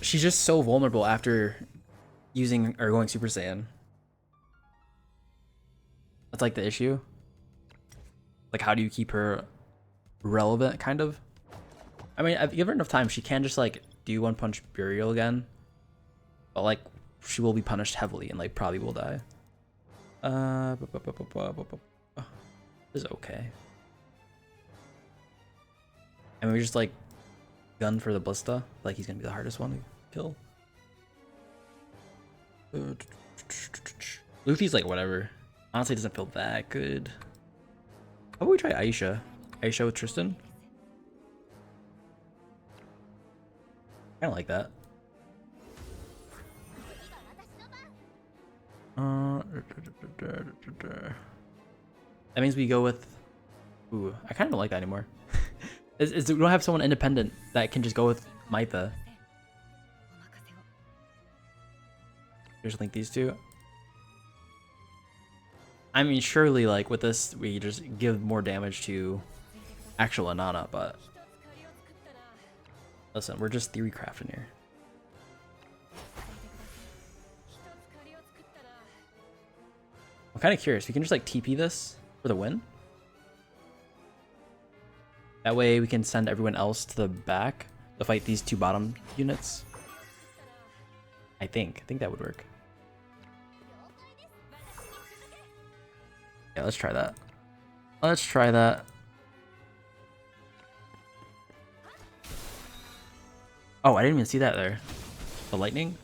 just so vulnerable after using or going Super Saiyan. That's like the issue. Like, how do you keep her relevant, kind of? I mean, I've given her enough time. She can just, like, do One Punch Burial again. But, like, she will be punished heavily and, like, probably will die. This is okay. I mean, we just, like, gun for the Blista. Like, he's gonna be the hardest one to kill. Luffy's, like, whatever. Honestly, doesn't feel that good. How about we try Aisha? Aisha with Tristan? Kinda like that. That means we go with... Ooh, I kinda don't like that anymore. We don't have someone independent that can just go with Maitha. Just link these two. I mean, surely, like, with this, we just give more damage to actual Anana, but... Listen, we're just theory crafting here. I'm kind of curious. We can just, like, TP this for the win? That way we can send everyone else to the back to fight these two bottom units. I think that would work. Yeah, let's try that. Let's try that. Oh, I didn't even see that there. The lightning?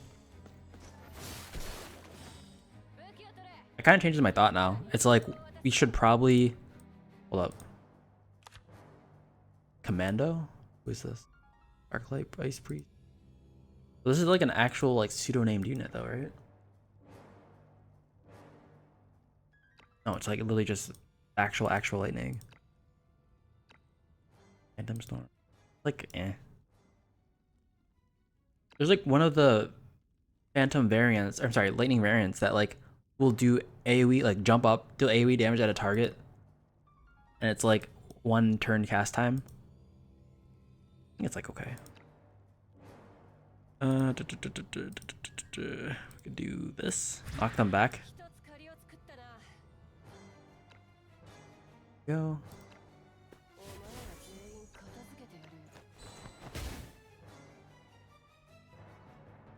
It kind of changes my thought now. It's like, we should probably... Hold up. Commando? Who is this? Arclight Ice Priest. So this is like an actual, like, pseudo-named unit though, right? No, it's like literally just actual lightning. Phantom Storm. Like, eh. There's like one of the Phantom variants, I'm sorry, lightning variants that like will do AoE, like jump up, do AoE damage at a target. And it's like 1 turn cast time. I think it's like okay. We could do this. Knock them back. Go.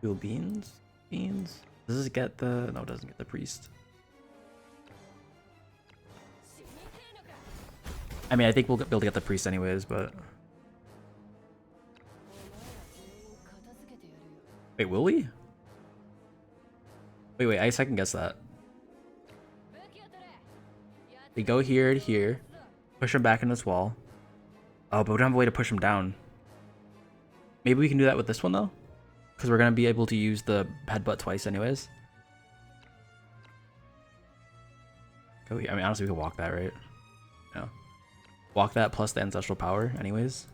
Fuel beans? Beans? Does this get the... No, it doesn't get the priest. I mean, I think we'll be able to get the priest anyways, but... Wait, will we? Wait, I second guess that. We go here to here. Push him back in this wall. Oh, but we don't have a way to push him down. Maybe we can do that with this one, though? Because we're going to be able to use the headbutt twice anyways. Go here. I mean, honestly, we can walk that, right? No. Walk that plus the ancestral power anyways.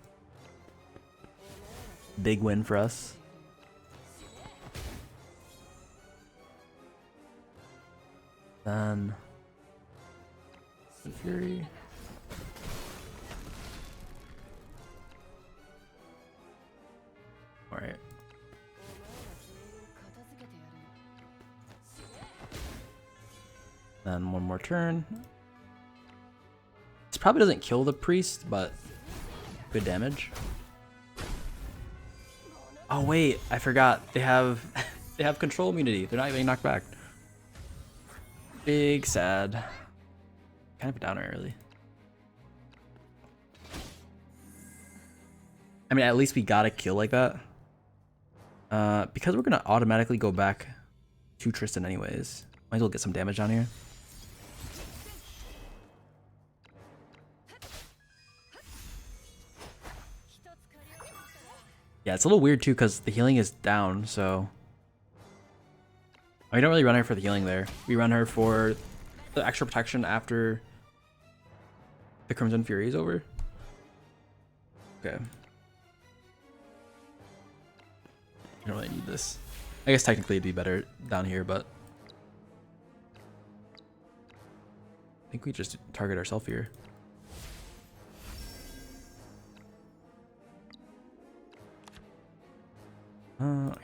Big win for us. Then... Fury. Alright. Then one more turn. This probably doesn't kill the priest, but good damage. Oh wait, I forgot. They have they have control immunity. They're not getting knocked back. Big sad. Kind of a downer, really. I mean, at least we got a kill like that. Because we're gonna automatically go back to Tristan anyways. Might as well get some damage down here. Yeah, it's a little weird too because the healing is down, so... We don't really run her for the healing there. We run her for the extra protection after the Crimson Fury is over. Okay. I don't really need this. I guess technically it'd be better down here, but... I think we just target ourselves here.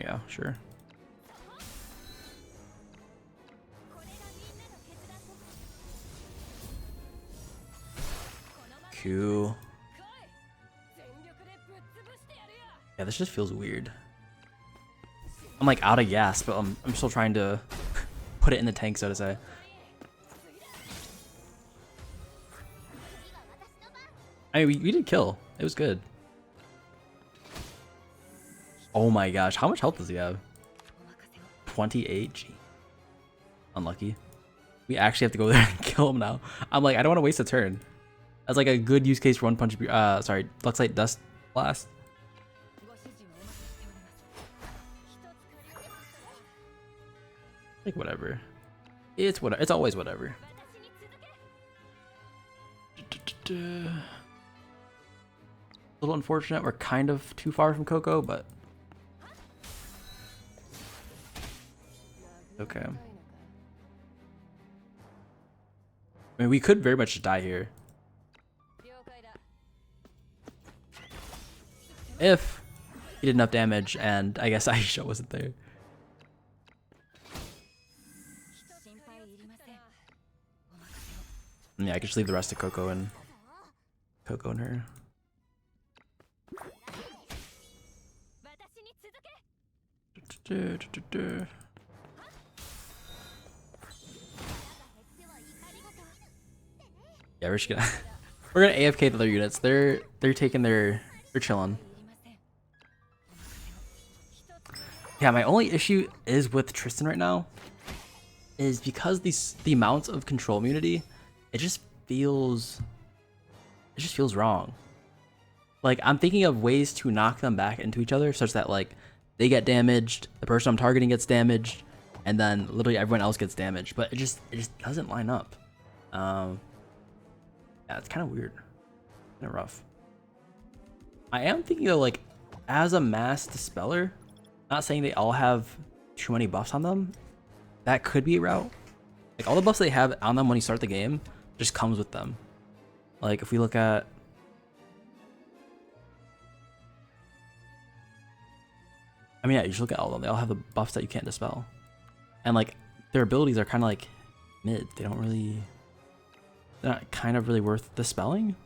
Yeah, sure. Cool. Yeah, this just feels weird. I'm like out of gas, but I'm still trying to put it in the tank, so to say. I mean, we did kill. It was good. Oh my gosh, how much health does he have? 28? Gee. Unlucky. We actually have to go there and kill him now. I'm like, I don't want to waste a turn. That's like a good use case for one punch. Sorry, Luxite Dust Blast. Like whatever. It's whatever. It's always whatever. A little unfortunate. We're kind of too far from Coco, but okay. I mean, we could very much just die here. If he did enough damage, and I guess Aisha wasn't there. Yeah, I could just leave the rest of Coco and her. Yeah, we're just gonna we're gonna AFK the other units. They're taking they're chilling. Yeah, my only issue is with Tristan right now is because the amounts of control immunity, it just feels wrong. Like, I'm thinking of ways to knock them back into each other such that like they get damaged, the person I'm targeting gets damaged, and then literally everyone else gets damaged. But it just doesn't line up. Yeah, it's kind of weird, kind of rough. I am thinking though, like, as a mass dispeller, not saying they all have too many buffs on them, that could be a route. Like, all the buffs they have on them when you start the game just comes with them. Like, if we look at, I mean, yeah, you just look at all of them. They all have the buffs that you can't dispel. And like, their abilities are kind of like mid. They don't really, not kind of really worth the spelling.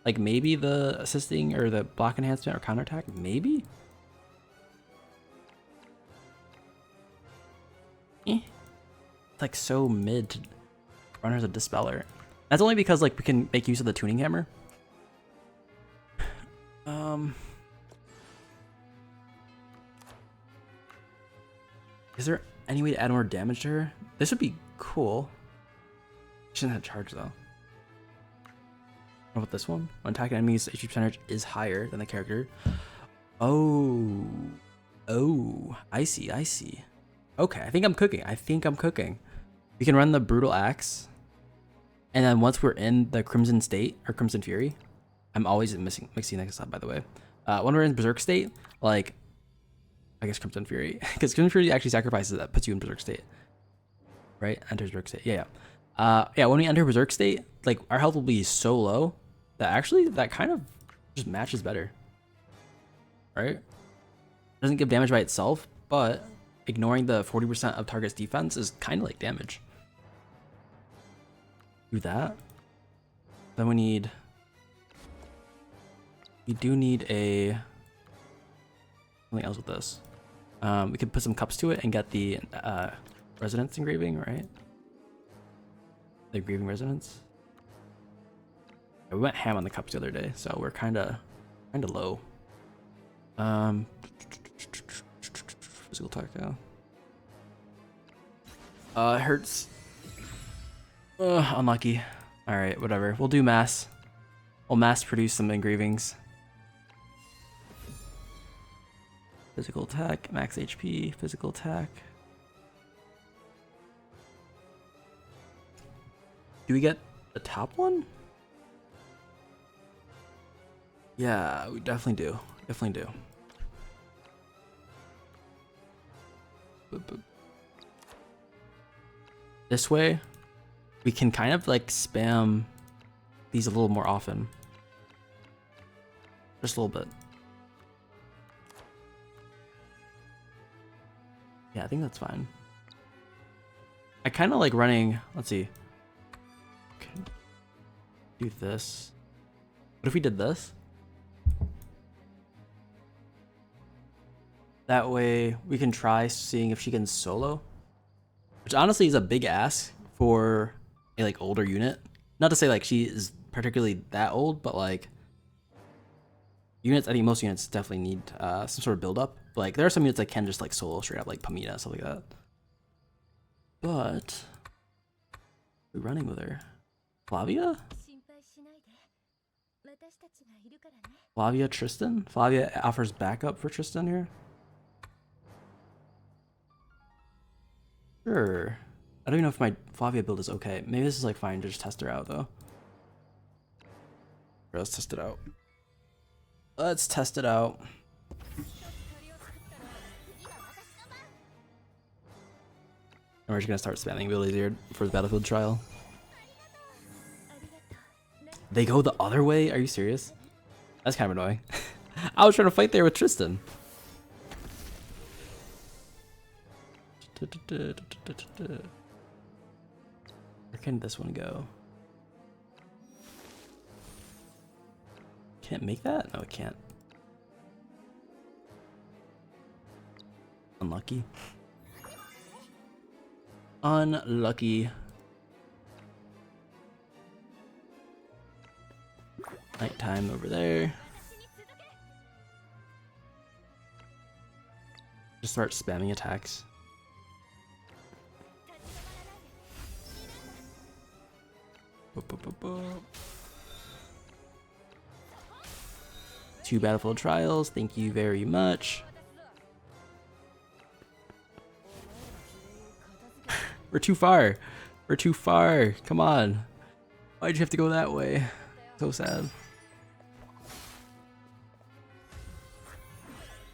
Like maybe the assisting or the block enhancement or counterattack, maybe? It's like so mid to run as a dispeller. That's only because like we can make use of the tuning hammer. Is there any way to add more damage to her? This would be cool. She doesn't have charge though. What about this one? When attacking enemies, HP percentage is higher than the character. Oh, I see. Okay, I think I'm cooking. We can run the brutal axe, and then once we're in the Crimson State or Crimson Fury, I'm always mixing this up by the way. When we're in Berserk State, like I guess Crimson Fury, because Crimson Fury actually sacrifices that, puts you in Berserk State, right? Enters Berserk State, yeah. When we enter Berserk State, like our health will be so low that actually that kind of just matches better, right? Doesn't give damage by itself, but ignoring the 40% of target's defense is kind of like damage. Do that. Then we do need something else with this. We could put some cups to it and get the resonance engraving, right? The engraving resonance. Yeah, we went ham on the cups the other day, so we're kind of low. Physical attack, yeah. It hurts. Unlucky. All right, whatever. We'll do mass. We'll mass produce some engravings. Physical attack, max HP, physical attack. Do we get the top one? Yeah, we definitely do. Boop, boop. This way, we can kind of like spam these a little more often. Just a little bit. Yeah, I think that's fine. I kind of like running, let's see. Okay. Do this. What if we did this? That way we can try seeing if she can solo. Which honestly is a big ask for a like older unit. Not to say like she is particularly that old, but like units, I think most units definitely need some sort of build up. Like there are some units that can just like solo straight up, like Pamina, stuff like that. But we're running with her. Flavia? Flavia, Tristan? Flavia offers backup for Tristan here. Sure. I don't even know if my Flavia build is okay. Maybe this is like fine to just test her out though. Let's test it out. Let's test it out. And we're just gonna start spamming abilities here for the battlefield trial. They go the other way? Are you serious? That's kind of annoying. I was trying to fight there with Tristan. Where can this one go? Can't make that? No, it can't. Unlucky. Unlucky. Nighttime over there. Just start spamming attacks. Two battlefield trials, thank you very much. We're too far. We're too far. Come on. Why'd you have to go that way? So sad.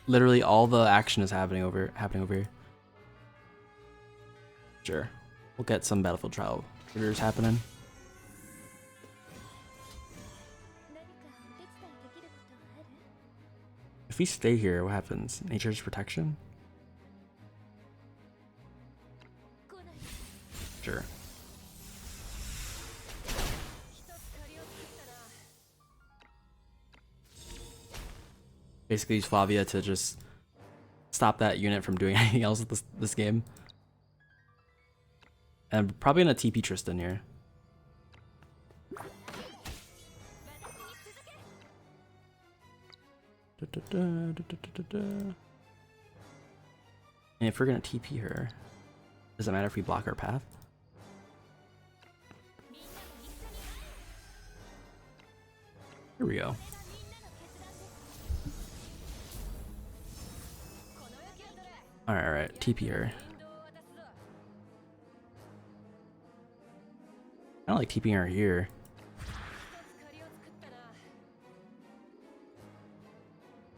Literally all the action is happening over here. Sure. We'll get some battlefield trial triggers happening. If we stay here, what happens? Nature's protection? Sure. Basically use Flavia to just stop that unit from doing anything else with this game. And I'm probably gonna TP Tristan here. And if we're gonna TP her, does it matter if we block our path? Here we go. Alright, TP her. I don't like TPing her here.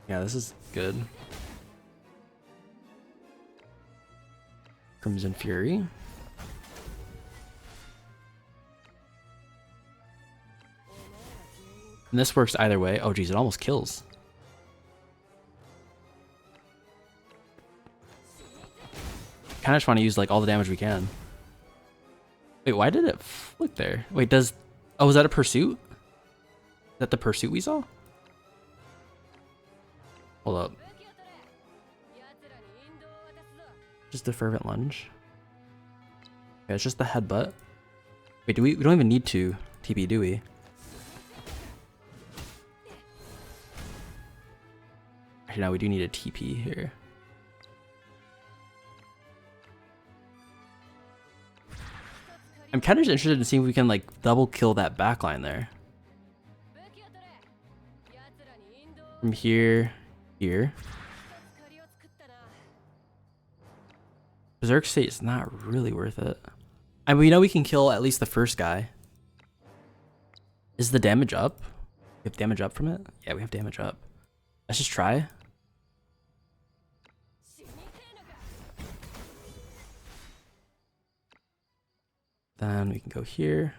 Yeah, this is good. Crimson Fury. And this works either way. Oh geez, it almost kills. Kinda just want to use like all the damage we can. Wait, why did it flick there? Wait, oh, was that a pursuit? Is that the pursuit we saw? Hold up. Just a fervent lunge. Yeah, it's just the headbutt. Wait, we don't even need to TP, do we? Actually, no, we do need a TP here. I'm kind of interested in seeing if we can like double kill that backline there. From here. Berserk State is not really worth it. I mean, we know we can kill at least the first guy. Is the damage up? We have damage up from it? Yeah, we have damage up. Let's just try. Then we can go here.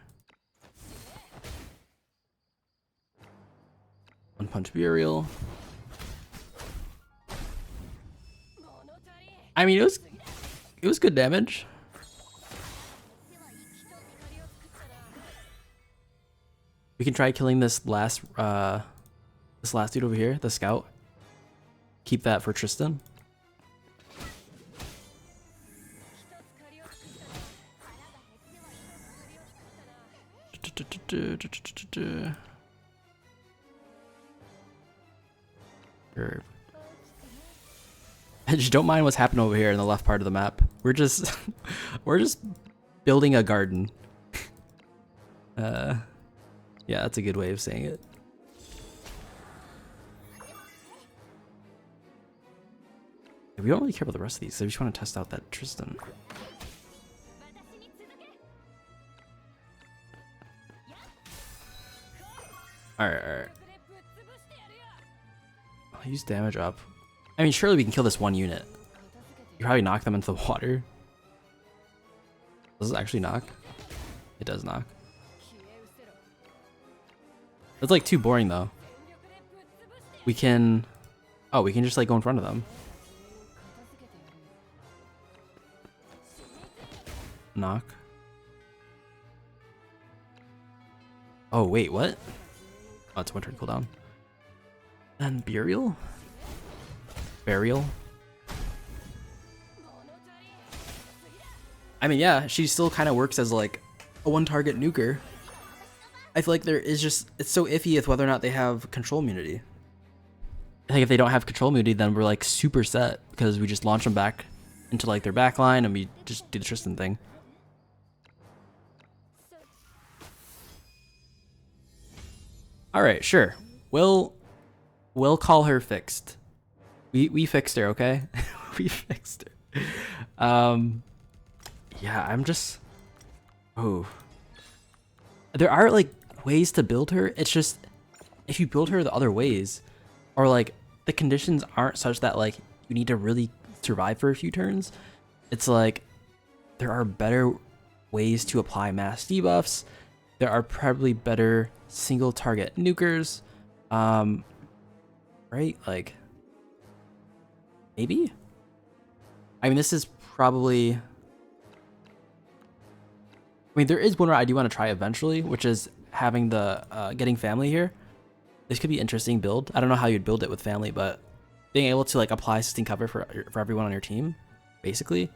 One punch burial. I mean, it was good damage. We can try killing this last dude over here, the scout. Keep that for Tristan. I just don't mind what's happening over here in the left part of the map. We're just building a garden. Yeah, that's a good way of saying it. We don't really care about the rest of these, so we just want to test out that Tristan. Alright. I'll use damage up. I mean, surely we can kill this one unit. You probably knock them into the water. Does it actually knock? It does knock. It's like too boring though. We can... Oh, we can just like go in front of them. Knock. Oh, wait, what? Oh, it's one turn cooldown. Then burial? Burial? I mean, yeah, she still kind of works as like a one target nuker. I feel like there is just, it's so iffy with whether or not they have control immunity. I think if they don't have control immunity, then we're like super set because we just launch them back into like their back line and we just do the Tristan thing. Alright, sure. We'll call her fixed. We fixed her, okay? We fixed her. Yeah, I'm just... Oh. There are, like, ways to build her. It's just, if you build her the other ways, or, like, the conditions aren't such that, like, you need to really survive for a few turns, it's like, there are better ways to apply mass debuffs. There are probably better single target nukers. Right? Like, maybe? I mean, this is probably... I mean, there is one where I do want to try eventually, which is having the getting family here. This could be interesting build. I don't know how you'd build it with family, but being able to like apply assisting cover for everyone on your team, basically,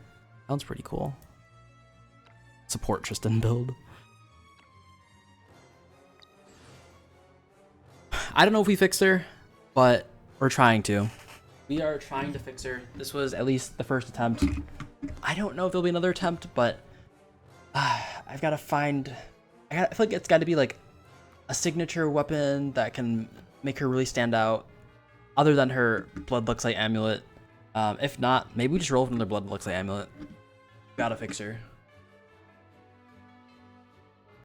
sounds pretty cool. Support Tristan build. I don't know if we fixed her, but we're trying to. We are trying to fix her. This was at least the first attempt. I don't know if there'll be another attempt, but I've got to find. I feel like it's got to be like a signature weapon that can make her really stand out, other than her Blood Luxite amulet. If not, maybe we just roll with another Blood Luxite amulet. Gotta fix her.